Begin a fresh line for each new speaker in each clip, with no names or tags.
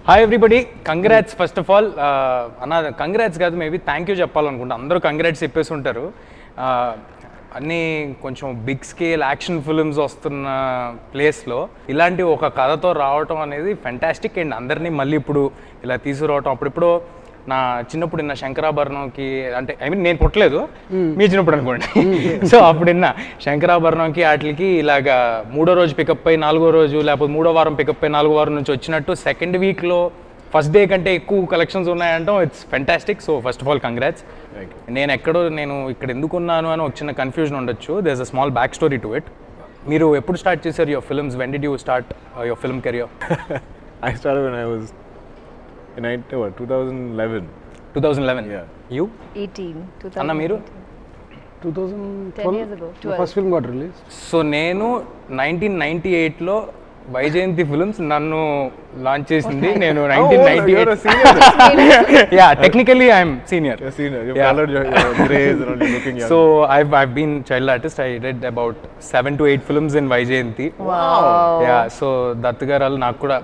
Hi everybody, congrats first of all. అన్న congrats కాదు, maybe thank you చెప్పాలనుకుంటా. అందరూ congrats చెప్పేసి ఉంటారు. అన్నీ కొంచెం బిగ్ స్కేల్ యాక్షన్ ఫిల్మ్స్ వస్తున్న ప్లేస్లో ఇలాంటి ఒక కథతో రావటం అనేది ఫెంటాస్టిక్. అండ్ అందరినీ మళ్ళీ ఇప్పుడు ఇలా తీసుకురావటం, అప్పుడిప్పుడు నా చిన్నప్పుడు విన్న శంకరాభరణంకి, అంటే ఐ మీన్ నేను పుట్టలేదు, మీ చిన్నప్పుడు అనుకోండి. సో అప్పుడు విన్న శంకరాభరణంకి వాటికి ఇలాగా 3వ రోజు పికప్ అయి 4వ రోజు, లేకపోతే 3వ వారం పికప్ అయి 4వ వారం నుంచి వచ్చినట్టు సెకండ్ వీక్లో ఫస్ట్ డే కంటే ఎక్కువ కలెక్షన్స్ ఉన్నాయంటాం. It's fantastic. So first of all congrats. నేను ఇక్కడ ఎందుకున్నాను అని ఒక చిన్న కన్ఫ్యూజన్ ఉండొచ్చు. There is a small back story to it. మీరు ఎప్పుడు స్టార్ట్ చేశారు your films? When did you start your film career?
I started when I was in 2011.
2011.
Yeah.
You?
18.
Anna, మీరు?
10 years ago.
2012 first film got release.
So నేను 1998లో Vyjayanthi films నన్ను launch చేసింది. నేను 1998. Yeah, technically I'm senior.
You're senior. You've colored your grays and only looking young.
So I've been child artist. I did about 7 to 8 films in Vyjayanthi.
Wow.
Yeah, so Dattu గారు నాకు కూడా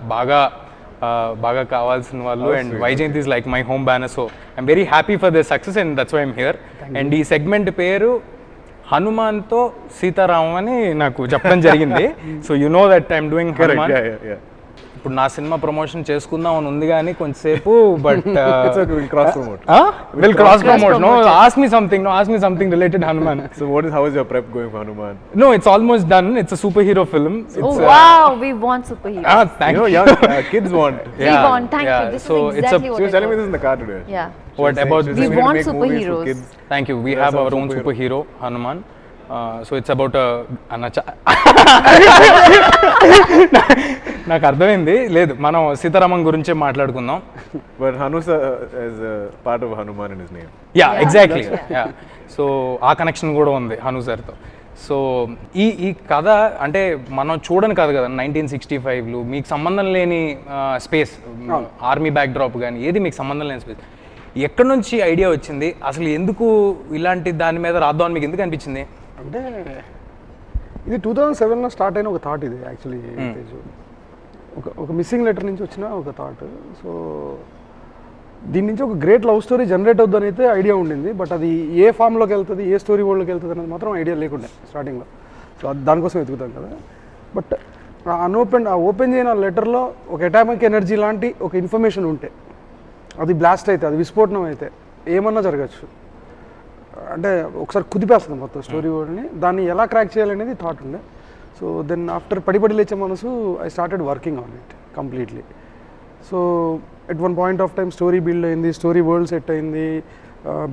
బాగా కావాల్సిన వాళ్ళు. And Vyjayanthi is like my home banner. So I'm very happy for this success and that's why I'm here. And ఈ segment పేరు హనుమాన్తో సీతారామం అని నాకు చెప్పడం జరిగింది. So you know that I'm doing Hanuman. ఇప్పుడు నా సినిమా ప్రమోషన్ చేసుకుందాం అని ఉంది కానీ కొంచెంసేపు, but
we'll cross promote.
We'll cross promote. No, ask me something related Hanuman.
So how is your prep going for Hanuman?
No, it's almost done. It's a superhero film.
Wow, we want superheroes.
Thank you.
Young kids want.
We want. Thank you. This
So
is
it's
exactly what
She was telling me this in the car today.
Yeah.
What about
We
this?
want
make movies for
superheroes.
kids.
Thank you. We have our own superhero Hanuman. So it's about నాకు అర్థమైంది. లేదు, మనం సీతారామన్ గురించే మాట్లాడుకుందాం.
But Hanu sir is a part of Hanuman in his name.
Yeah, exactly. Yeah. So ఆ connection కూడా ఉంది హను సార్తో. సో ఈ కథ అంటే మనం చూడని కథ కదా. 1965లో మీకు సంబంధం లేని స్పేస్, ఆర్మీ బ్యాక్ డ్రాప్ కానీ ఏది మీకు సంబంధం లేని స్పేస్. ఎక్కడి నుంచి ఐడియా వచ్చింది అసలు? ఎందుకు ఇలాంటి దాని మీద రాద్దామని మీకు ఎందుకు అనిపించింది?
అంటే ఇది 2007లో స్టార్ట్ అయిన ఒక థాట్. ఇది యాక్చువల్లీ ఒక మిస్సింగ్ లెటర్ నుంచి వచ్చిన ఒక థాట్. సో దీని నుంచి ఒక గ్రేట్ లవ్ స్టోరీ జనరేట్ అవుతుందని అయితే ఐడియా ఉండింది. బట్ అది ఏ ఫామ్లోకి వెళ్తుంది, ఏ స్టోరీ వరల్డ్లోకి వెళ్తుంది అనేది మాత్రం ఐడియా లేకుండే స్టార్టింగ్లో. సో దానికోసం వెతుకుతాం కదా. బట్ ఓపెన్ చేయని లెటర్లో ఒక అటామిక్ ఎనర్జీ లాంటి ఒక ఇన్ఫర్మేషన్ ఉంటే, అది బ్లాస్ట్ అయితే, అది విస్ఫోటనం అయితే ఏమన్నా జరగచ్చు. అంటే ఒకసారి కుదిపేస్తుంది మొత్తం స్టోరీ వరల్డ్ని. దాన్ని ఎలా క్రాక్ చేయాలనేది థాట్ ఉండే. సో దెన్ ఆఫ్టర్ పడి లేచే మనసు I started working on it completely. So at one point of time story build అయింది, స్టోరీ వరల్డ్ సెట్ అయింది,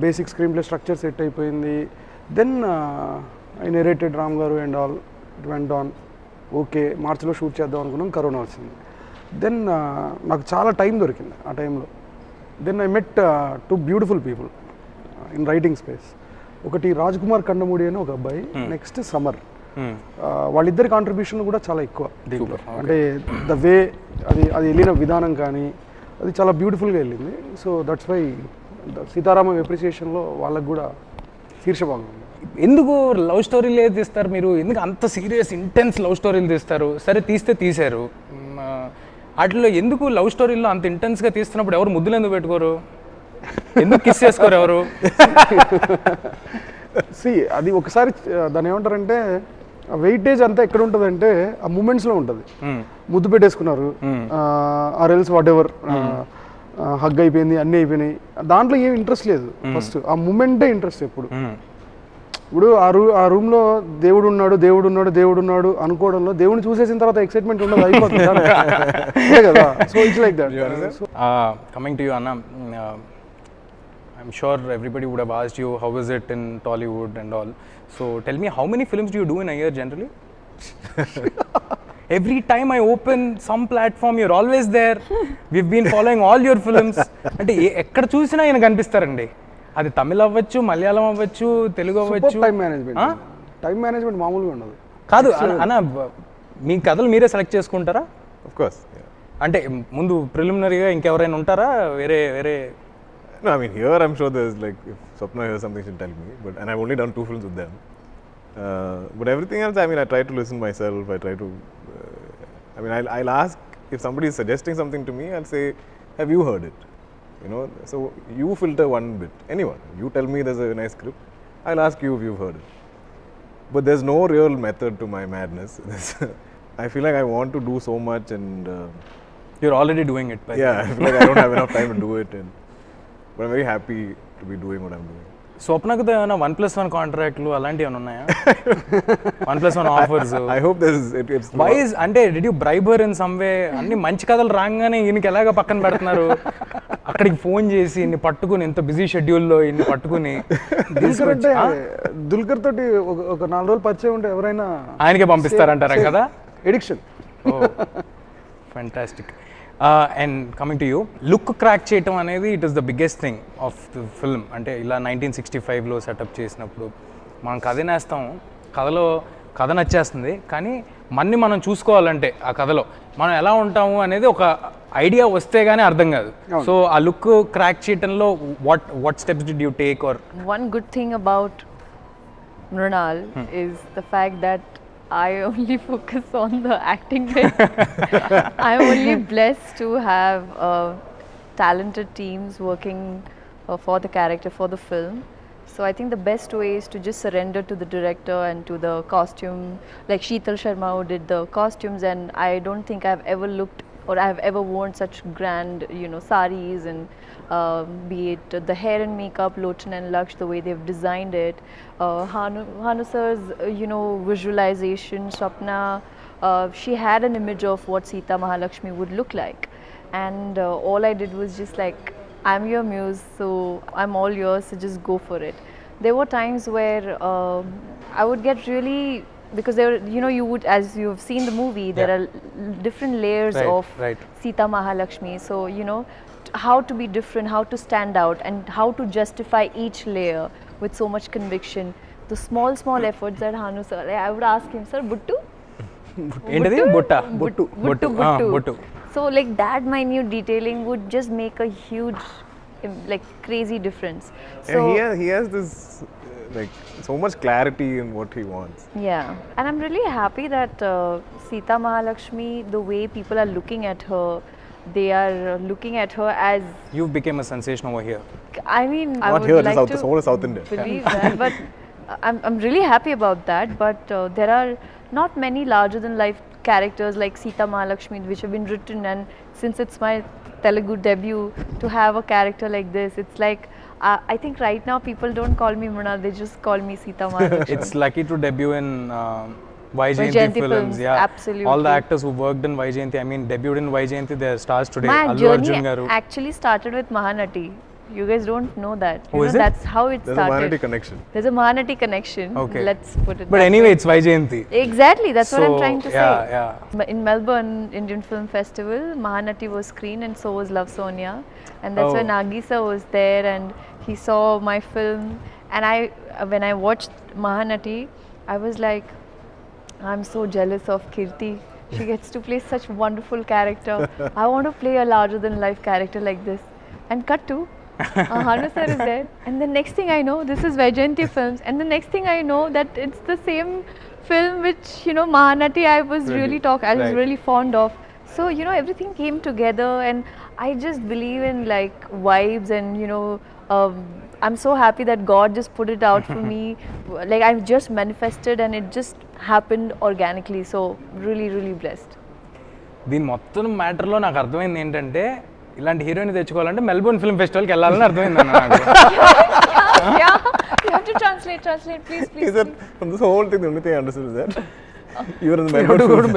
basic screen play structure set అయిపోయింది. దెన్ ఐ నెరేటెడ్ రామ్ గారు and all. It went on. Okay, మార్చిలో shoot చేద్దాం అనుకున్నాం, corona వచ్చింది. Then నాకు చాలా టైం దొరికింది ఆ టైంలో. Then I met 2 beautiful people in writing space. ఒకటి రాజ్ కుమార్ కండమూడి అని ఒక అబ్బాయి, నెక్స్ట్ సమర్. వాళ్ళిద్దరి కాంట్రిబ్యూషన్ కూడా చాలా ఎక్కువ. అంటే ద వే అది వెళ్ళిన విధానం కానీ అది చాలా బ్యూటిఫుల్గా వెళ్ళింది. సో దట్స్ వై సీతారామం ఎప్రిసియేషన్లో వాళ్ళకు కూడా శీర్షభాగం ఉంది.
ఎందుకు లవ్ స్టోరీలే తీస్తారు మీరు? ఎందుకు అంత సీరియస్ ఇంటెన్స్ లవ్ స్టోరీలు తీస్తారు? సరే తీశారు, వాటిలో ఎందుకు లవ్ స్టోరీలో అంత ఇంటెన్స్గా తీస్తున్నప్పుడు ఎవరు ముద్దులు ఎందుకు పెట్టుకోరు? ఎందుకు కిస్ చేసుకోరు ఎవరు?
అది ఒకసారి దాన్ని ఏమంటారంటే ఆ వెయిటేజ్ అంతా ఎక్కడ ఉంటుందంటే ఆ మూమెంట్స్లో ఉంటుంది. ముద్దు పెట్టేసుకున్నారు, or else whatever, hug అయిపోయింది, అన్నీ అయిపోయినాయి, దాంట్లో ఏం ఇంట్రెస్ట్ లేదు. ఫస్ట్ ఆ మూమెంటే ఇంట్రెస్ట్ ఎప్పుడు. ఇప్పుడు ఆ రూమ్లో దేవుడు ఉన్నాడు అనుకోవడంలో దేవుడిని చూసేసిన తర్వాత ఎక్సైట్మెంట్ ఉండదు, అయిపోతుంది కదా. So it's like that.
Coming to you, Anna, I'm sure everybody would have asked you how is it in Tollywood and all. So tell me, how many films do you do in a year generally? Every time I open some platform, you're always there. We've been following all your films. అంటే ఎక్కడ చూసినా ఆయన కనిపిస్తారండి. అది తమిళ అవ్వచ్చు, మలయాళం అవ్వచ్చు, తెలుగు అవ్వచ్చు.
Time management మామూలుగా ఉండదు.
కాదు అన్న, మీ కథలు మీరే సెలెక్ట్ చేసుకుంటారా?
Of course.
అంటే ముందు ప్రిలిమినరీగా ఇంకెవరైనా ఉంటారా వేరే?
No, I mean here I'm sure there's like, if Swapna hears something she'll tell me, and I've only done 2 films with them. But everything else, I mean, I try to listen myself. I try to, I'll ask if somebody is suggesting something to me, I'll say, have you heard it? You know, so you filter one bit. Anyone, you tell me there's a nice script, I'll ask you if you've heard it. But there's no real method to my madness. I feel like I want to do so much, and
You're already doing it. By the
yeah,
way.
I feel like I don't have enough time to do it. But I'm very happy to be doing what I'm doing.
స్వప్నకు ఏమైనా 1+1 కాంట్రాక్ట్లు అలాంటివి ఏమైనా ఉన్నాయా? 1+1 offers.
I hope it's
wise అంటే did you bribe her in some way? అన్ని మంచి కథలు రాగానే ఈయనకి ఎలాగ పక్కన పెడుతున్నారు? అక్కడికి ఫోన్ చేసి ఇన్ని పట్టుకుని, ఎంత బిజీ షెడ్యూల్లో ఇన్ని పట్టుకుని
దుల్కర్ అంటే దుల్కర్ తోటి ఒక 4 రోజులు పరిచయం ఉంటే ఎవరైనా
ఆయనకే పంపిస్తారంటారా కదా?
Addiction.
Fantastic. And coming to you, look crack చేయటం అనేది it is the biggest thing of the film. అంటే ఇలా 1965లో సెటప్ చేసినప్పుడు మనం కథ నేస్తాం, కథ నచ్చేస్తుంది, కానీ మనం చూసుకోవాలంటే ఆ కథలో మనం ఎలా ఉంటాము అనేది ఒక ఐడియా వస్తే గానీ అర్థం కాదు. సో ఆ లుక్ క్రాక్ చేయటంలో what steps did you take? Or
One good thing about Mrunal is the fact that I only focus on the acting bit. I'm only blessed to have talented teams working for the character, for the film. So I think the best way is to just surrender to the director and to the costume, like Sheetal Sharma who did the costumes, and I don't think I've ever looked or I've ever worn such grand, saris, and be it the hair and makeup, Lochan and Laksh, the way they've designed it. Hanu sir's, visualization, Swapna, she had an image of what Sita Mahalakshmi would look like. And all I did was just like, I'm your muse, so I'm all yours, so just go for it. There were times where I would get really, because there, you would, as you've seen the movie, there are different layers of Sita Mahalakshmi. So, how to be different, how to stand out, and how to justify each layer with so much conviction. The small efforts that Hanu sir, I would ask him, sir, Buttu?
ఏంటది?
Buttu. So like that minute detailing would just make a huge, like crazy difference. So
yeah, he has this like so much clarity in what he wants.
Yeah, and I'm really happy that Sita Mahalakshmi, the way people are looking at her, they are looking at her as...
You became a sensation over here.
I mean, I
Not
would
here,
like
South,
to
the whole of South India.
believe that, but I'm really happy about that. But there are not many larger than life characters like Sita Mahalakshmi which have been written, and since it's my Telugu debut, to have a character like this, it's like I think right now people don't call me Mrunal, they just call me Sita Mahalakshmi.
It's lucky to debut in Vaijayanti films. Yeah,
absolutely.
All the actors who worked in Vaijayanti, I mean debuted in Vaijayanti, they are stars today.
My
Allu Arjun
journey
garu.
actually started with Mahanati. You guys don't know that.
Oh, is it?
That's how it
There's
started.
a Mahanati connection.
There's a Mahanati connection.
Okay.
Let's put it
But
that
anyway,
way.
it's Vaijayanti.
Exactly, that's what I'm trying to say.
Yeah.
In Melbourne Indian Film Festival, Mahanati was screened, and so was Love Sonia, and that's when Nagisa was there, and he saw my film, and when I watched Mahanati, I was like, I'm so jealous of Kirti. She gets to play such wonderful character. I want to play a larger than life character like this. And cut to Hanu sir is there, and the next thing I know, this is Vaijayanti Films, and the next thing I know that it's the same film which Mahanati I was really really fond of. So everything came together, and I just believe in like vibes, and I'm so happy that God just put it out for me. Like I've just manifested, and it just happened organically. So really, really blessed.
దీని మొత్తం మ్యాటర్లో నాకు అర్థమైంది ఏంటంటే, ఇలాంటి heroine తెచ్చుకోవాలంటే Melbourne film ఫెస్టివల్కి వెళ్ళాలని అర్థమైంది అన్న నాకు.
Yeah, you have to translate, please.
Is that from this whole thing, the only thing I understood is that you were in the
You have to go to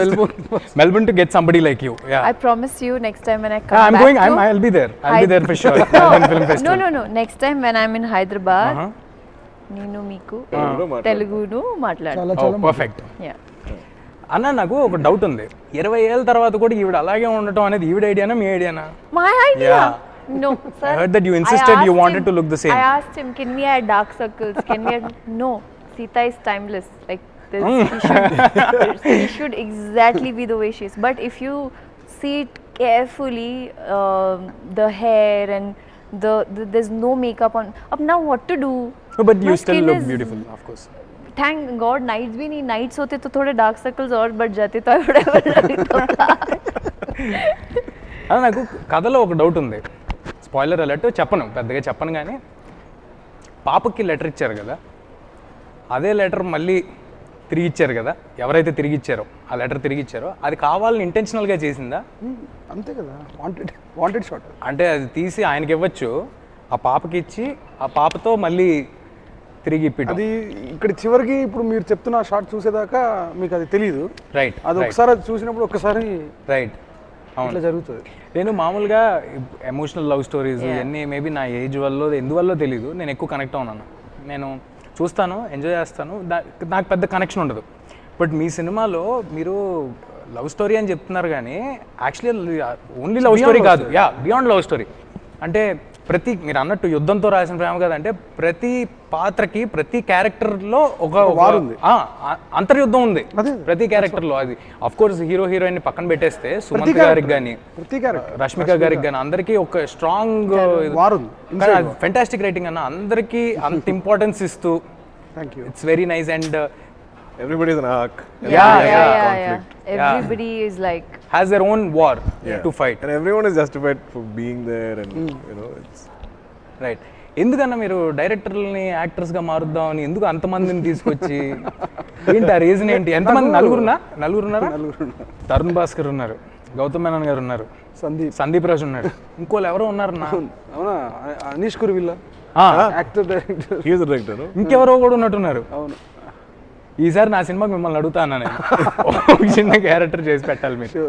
Melbourne to get somebody like you. Yeah.
I promise you, next time when I come
I'm
back
going.
to
I'll be there. I'll be there for sure. Melbourne Film Festival.
No. Next time when I'm in Hyderabad, నేను మీకు తెలుగును మాట్లాడతాను.
చాలా
perfect.
Yeah.
అన్న, నాకు ఒక doubt ఉంది. 20 ఏళ్ళ తర్వాత కూడా ఈవిడ అలాగే ఉండటం అనేది ఈవిడ ఐడియానా మీ ఐడియానా?
My idea.
Yeah.
No, sir.
I heard that you insisted you wanted to look the same.
I asked him, can we add dark circles? Can we add... No, Sita is timeless. Like this, she should exactly be the way she is. But if you see it carefully, the hair and there's no makeup on. Up now, what to do?
No, but you
My
still
skin
look
is-
beautiful, of course.
Thank God, nights भी नहीं, nights होते तो थोड़े dark circles और बढ़ जाते, तो I would ever love it.
అలా నాకు కథలో ఒక డౌట్ ఉంది, స్పాయిలర్ అలర్ట్ చెప్పను, పెద్దగా చెప్పను, కానీ పాపకి లెటర్ ఇచ్చారు కదా, అదే లెటర్ మళ్ళీ తిరిగి ఇచ్చారు కదా, ఎవరైతే తిరిగి ఇచ్చారో ఆ లెటర్ తిరిగి ఇచ్చారో అది కావాలని ఇంటెన్షనల్గా చేసిందా?
అంతే కదా, వాంటెడ్ షాట్.
అంటే అది తీసి ఆయనకి ఇవ్వచ్చు, ఆ పాపకి ఇచ్చి ఆ పాపతో మళ్ళీ తిరిగి ఇప్పి.
అది ఇక్కడ చివరికి ఇప్పుడు మీరు చెప్తున్న షాట్ చూసేదాకా మీకు అది తెలియదు.
రైట్.
అది ఒకసారి అది చూసినప్పుడు ఒక్కసారి
రైట్. అవును,
జరుగుతుంది.
నేను మామూలుగా ఎమోషనల్ లవ్ స్టోరీస్ ఇవన్నీ మేబీ నా ఏజ్ వల్ల ఎందువల్ల తెలీదు, నేను ఎక్కువ కనెక్ట్ అవునాను. నేను చూస్తాను, ఎంజాయ్ చేస్తాను, నాకు పెద్ద కనెక్షన్ ఉండదు. బట్ మీ సినిమాలో మీరు లవ్ స్టోరీ అని చెప్తున్నారు కానీ యాక్చువల్లీ ఓన్లీ లవ్ స్టోరీ కాదు, బియాండ్ లవ్ స్టోరీ. అంటే ప్రతి మీరు అన్నట్టు యుద్ధంతో రాసిన ప్రేమ కదంటే ప్రతి పాత్రకి ప్రతి క్యారెక్టర్లో ఒక వార్ ఉంది, అంతర్యుద్ధం ఉంది ప్రతి క్యారెక్టర్లో. అది అఫ్ కోర్స్ హీరో హీరోయిన్ పక్కన పెట్టేస్తే సుమంత్ గారికి కానీ రష్మిక గారికి కానీ అందరికీ ఒక స్ట్రాంగ్
వార్ ఉంది.
ఫెంటాస్టిక్ రైటింగ్ అన్న, అందరికీ అంత ఇంపార్టెన్స్ ఇస్తూ it's very nice. And
everybody is an arc.
Conflict. Everybody is like
has their own war to fight,
and everyone is justified for being there, and you know it's
right. ఎందుకన్నా మీరు డైరెక్టర్లని యాక్టర్స్గా మారుద్దామని ఎందుకు అంతమందిని తీసుకొచ్చి ఏంటి ఆ reason ఏంటి? ఎంతమంది? నలుగురున్నారా? తరుణ్ భాస్కర్ ఉన్నారు, గౌతమ్ మేనన్ గారు ఉన్నారు, సందీప్ రాజు ఉన్నాడు, ఇంకోళ్ళు ఎవరో ఉన్నారు నా
అవునా, Anish Kuruvilla actor director,
he is a director, no?
ఇంకెవరో కూడా ఉన్నట్టున్నారు.
అవును,
ఈసారి నా సినిమాకి మిమ్మల్ని అడుగుతాను, నేను చిన్న క్యారెక్టర్ చేసి పెట్టాలి మీరు.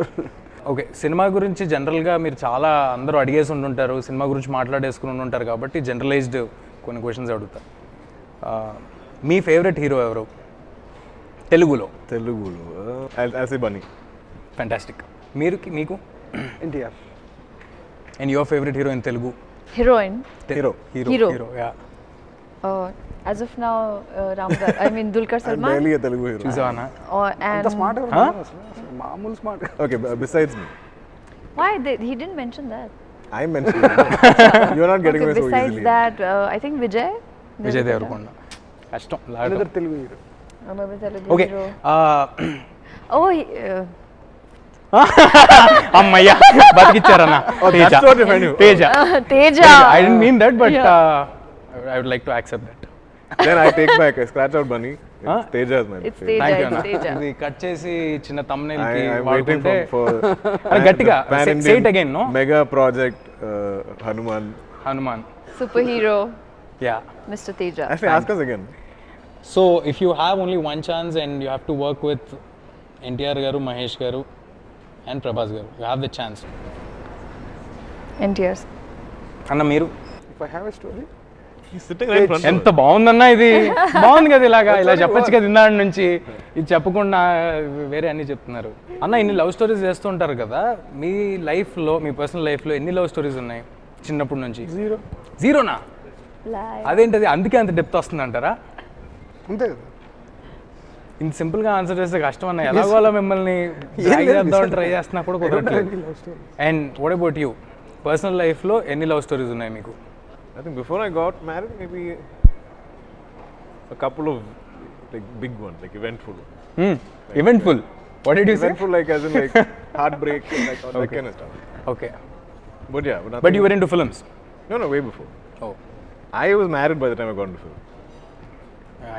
ఓకే, సినిమా గురించి జనరల్గా మీరు చాలా అందరూ అడిగేసి ఉంటుంటారు, సినిమా గురించి మాట్లాడేసుకుని ఉంటారు, కాబట్టి జనరలైజ్డ్ కొన్ని క్వశ్చన్స్ అడుగుతా. మీ ఫేవరెట్ హీరో ఎవరు తెలుగులో?
I'll say Bunny.
ఫ్యాంటాస్టిక్. మీకు?
NTR.
And your favourite hero in Telugu?
Heroine.
Hero. Yeah.
As of now, Dulquer Salman.
I'm barely a Telugu hero.
Chuzana.
And
Smart. Maamul smart.
Okay, besides me.
Why he didn't mention that?
I mentioned it. You're not getting away so easily.
Besides that, I think Vijay
Devarkonda. Kashtam.
Another Telugu hero.
Another Telugu
okay.
hero.
Oh, అమ్మయ్యా బతికిచ్చారన్నా. Teja. I didn't mean that, but I would like to accept that.
Then I take back. I scratch out Bunny. Teja is my
It's
favorite.
Teja. It's Teja.
ఇది cut చేసి చిన్న thumbnail కి
I'm waiting
వాడుకుంటే
for
గట్టిగా say it again, no?
Mega project HanuMan.
Superhero.
Yeah.
Mr. Teja.
Actually, ask us again.
So if you have only one chance and you have to work with NTR garu, Mahesh garu and Prabhas garu, you have the chance.
NTR.
అన్న మీరు?
If I have a story,
he's sitting right in front.
ఎంత బాగుందన్నా ఇది. బాగుంది కదా, ఇలా చెప్పొచ్చు కదా ఇందాడి నుంచి. ఇది చెప్పకుండా వేరే అన్ని చెప్తున్నారు. అన్న ఇన్ని లవ్ స్టోరీస్ చేస్తుంటారు కదా, మీ లైఫ్లో, మీ పర్సనల్ లైఫ్లో ఎన్ని లవ్ స్టోరీస్ ఉన్నాయి చిన్నప్పటి నుంచి? జీరోనా? అదేంటది, అందుకే అంత డెప్త్ వస్తుంది అంటారా?
అంతే కదా.
ఇంత సింపుల్గా ఆన్సర్ చేస్తే కష్టం అన్న. ఎలాగో అలా మిమ్మల్ని చేద్దామని ట్రై చేస్తున్నా కూడా కుదరట్లేదు. And what about you? Personal లైఫ్లో ఎన్ని లవ్ స్టోరీస్ ఉన్నాయి మీకు?
I think before I got married, maybe a couple of like big ones, like eventful.
Like, eventful? What did you say?
Eventful, like as in like heartbreak, like all that kind of stuff.
Okay.
But yeah,
but you were into films?
No, way before.
Oh.
I was married by the time I got into film.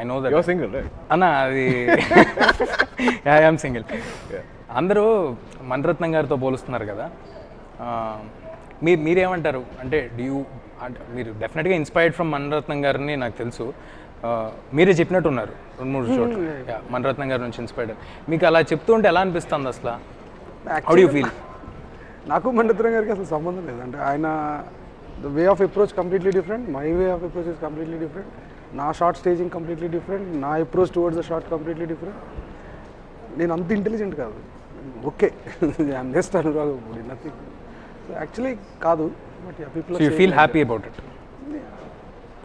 I know that.
You're single, right?
Anna, I am single. అందరూ మణిరత్నం గారితో పోలుస్తున్నారు కదా, మీరేమంటారు? అంటే మీరు డెఫినెట్గా inspired from Mani Ratnam గారిని నాకు తెలుసు, మీరే చెప్పినట్టున్నారు 2-3 చోట్ల మణిరత్నం గారి నుంచి ఇన్స్పైర్డ్. మీకు అలా చెప్తూ ఉంటే ఎలా అనిపిస్తుంది అసలు? How do you feel?
నాకు మణిరత్నం గారికి అసలు సంబంధం లేదు. అంటే ఆయన the way of approach completely different, my way of approach is completely different, నా షార్ట్ స్టేజింగ్ కంప్లీట్లీ డిఫరెంట్, నా approach towards the shot completely different. నేను అంత ఇంటెలిజెంట్ కాదు, ఓకే ఐఎమ్ జస్ట్ అనురాగపుడి, నథింగ్. సో యాక్చువల్లీ కాదు, but people
you feel happy about it.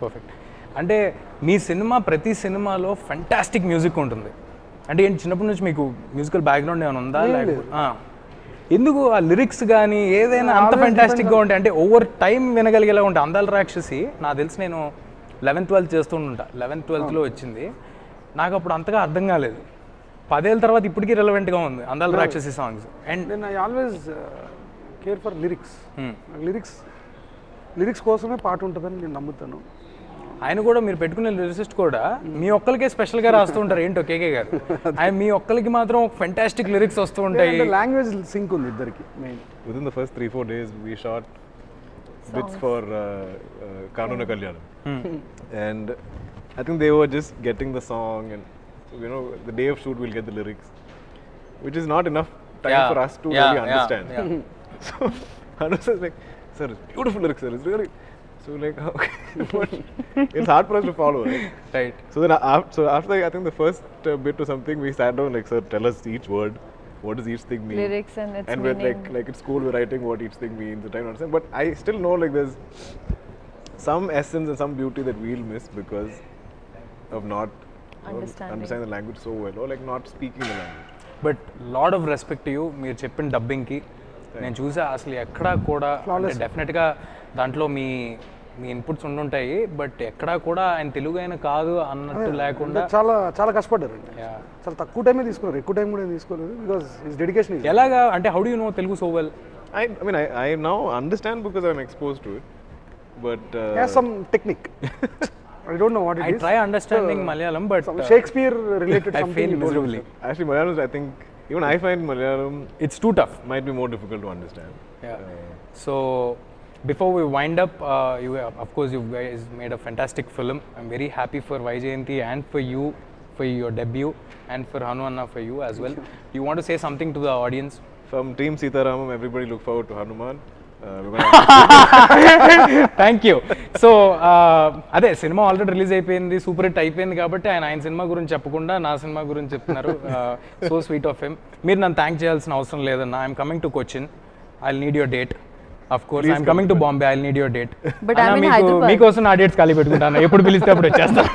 Perfect. అంటే మీ cinema, ప్రతి సినిమాలో ఫెంటాస్టిక్ మ్యూజిక్ ఉంటుంది. అంటే ఏంటి, చిన్నప్పటి నుంచి మీకు మ్యూజికల్ బ్యాక్గ్రౌండ్ ఏమైనా ఉందా? ఎందుకు ఆ లిరిక్స్ కానీ ఏదైనా అంత ఫెంటాస్టిక్గా ఉంటాయి? అంటే ఓవర్ టైం వినగలిగేలా ఉంటాయి. అందాల రాక్షసి నాకు తెలిసి నేను 11th 12th చేస్తూ ఉంటా, 11th 12th వచ్చింది. నాకు అప్పుడు అంతగా అర్థం కాలేదు. 10 ఏళ్ళ తర్వాత ఇప్పటికీ రిలవెంట్గా ఉంది అందాల రాక్షసి సాంగ్స్. అండ్
నేను I always care for lyrics. Lyrics కోసమే పాట ఉంటుందని నేను నమ్ముతాను.
ఆయన కూడా మీరు పెట్టుకునే లిరిసిస్ట్ కూడా మీ ఒక్కరికే స్పెషల్గా రాస్తూ ఉంటారు ఏంటో కేకే గారు. ఆయన మీ ఒక్కరికి మాత్రం ఫెంటాస్టిక్ లిరిక్స్ వస్తూ ఉంటాయి.
లాంగ్వేజ్ సింక్ ఉంది ఇద్దరికి main.
Within the first 3-4 days, we shot bits for Kanuna Kalyanam. And I think they were just getting the song, and you know, the day of shoot we'll get the lyrics, which is not enough time for us to really understand. So Hanu says like, sir, it's beautiful lyrics, sir. It's really, so like, okay, but it's hard for us to follow, right? So then after I think the first bit or something, we sat down like, sir, tell us each word. What does each thing mean?
Lyrics and its
and
meaning.
we're like it's cool, we're writing what each thing means, we're trying to understand. But I still know like there's some essence and some beauty that we'll miss because of not understanding the language so well, or like not speaking the language.
But lot of respect you. మీరు చెప్పిన డబ్బింగ్కి నేను చూసా అసలు ఎక్కడా కూడా డెఫినెట్గా దాంట్లో మీ inputs ఉండుంటాయి, but ఎక్కడా కూడా ఆయన తెలుగు ఆయన కాదు అన్నట్టు లేకుండా
చాలా చాలా కష్టపడ్డారు. చాలా తక్కువ టైమే తీసుకున్నారు, ఎక్కువ టైం కూడా తీసుకోలేదు. Because his dedication.
ఎలాగా అంటే how do you know Telugu so well?
I mean I now understand because I'm exposed to it, but
has some technique. I don't know what it is.
I try understanding Malayalam, but
some Shakespeare related
I
something.
fail miserably.
Actually Malayalam, I think even I find Malayalam
it's too tough.
Might be more difficult to understand.
Yeah. So before we wind up, you of course you guys made a fantastic film. I'm very happy for Vaijayanti and for you for your debut, and for Hanu Anna for you as well. Do you want to say something to the audience?
From Team Sitaramam, everybody look forward to HanuMan.
Thank you. So అదే cinema already release అయిపోయింది, super hit అయిపోయింది కాబట్టి ఆయన cinema గురించి చెప్పకుండా నా cinema గురించి చెప్తున్నారు. So sweet of him. మీరు నన్ను థ్యాంక్ చేయాల్సిన అవసరం లేదన్నా. I'm coming to Cochin, I will need your date. Of course I'm coming to Bombay, I will need your date. మీకోసం నా డేట్స్ ఖాళీ పెట్టుకుంటాను, ఎప్పుడు పిలిస్తే అప్పుడు వచ్చేస్తాను.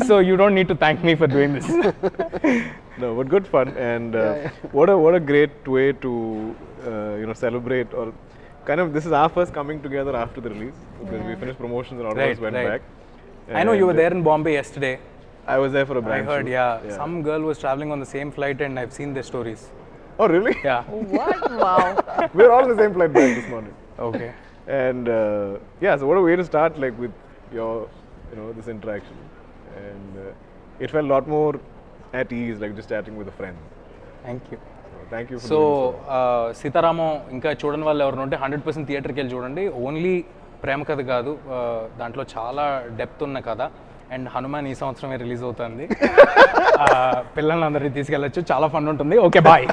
So you don't need to thank me for doing this.
No, but good fun, and what a great way to celebrate, or kind of this is our first coming together after the release, because we finished promotions and all of us went back.
I know you were there in Bombay yesterday.
I was there for a brand
I heard,
shoot.
yeah. Some girl was traveling on the same flight and I've seen their stories.
Oh really?
Yeah.
What? Wow.
We're all on the same flight back this morning.
Okay.
And yeah, so what a way to start, like with your this interaction, and it felt a lot more at ease, like just chatting with a friend.
Thank you.
Thank you for
so
doing
Sitaramam ఇంకా చూడని వాళ్ళు ఎవరు ఉంటే 100% థియేటర్కి వెళ్ళి చూడండి. Only ప్రేమ కథ కాదు, దాంట్లో చాలా డెప్త్ ఉన్న కథ. అండ్ హనుమాన్ ఈ సంవత్సరమే రిలీజ్ అవుతుంది. పిల్లలందరినీ తీసుకెళ్ళచ్చు, చాలా ఫన్ ఉంటుంది. Okay bye.